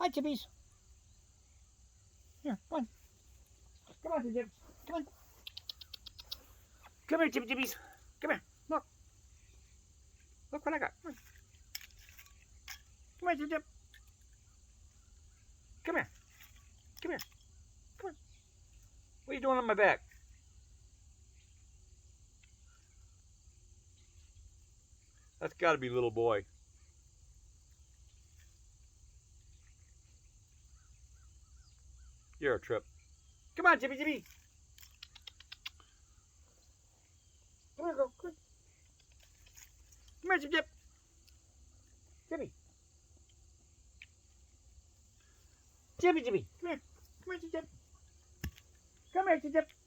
Hi, Chippies. Here, come on. Come on, Chip. Come on. Come here, Chippies. Come here. Look. Look what I got. Come on. Come here, Chip. Come here. Come here. Come on. What are you doing on my back? That's got to be little boy. You're a trip. Come on, Chippy, Chippy. Come here, go. Come here. Come here, Chip, Chip. Chippy. Chippy, Chippy. Come here. Come here, Chip, Chip. Come here, Chip, Chip.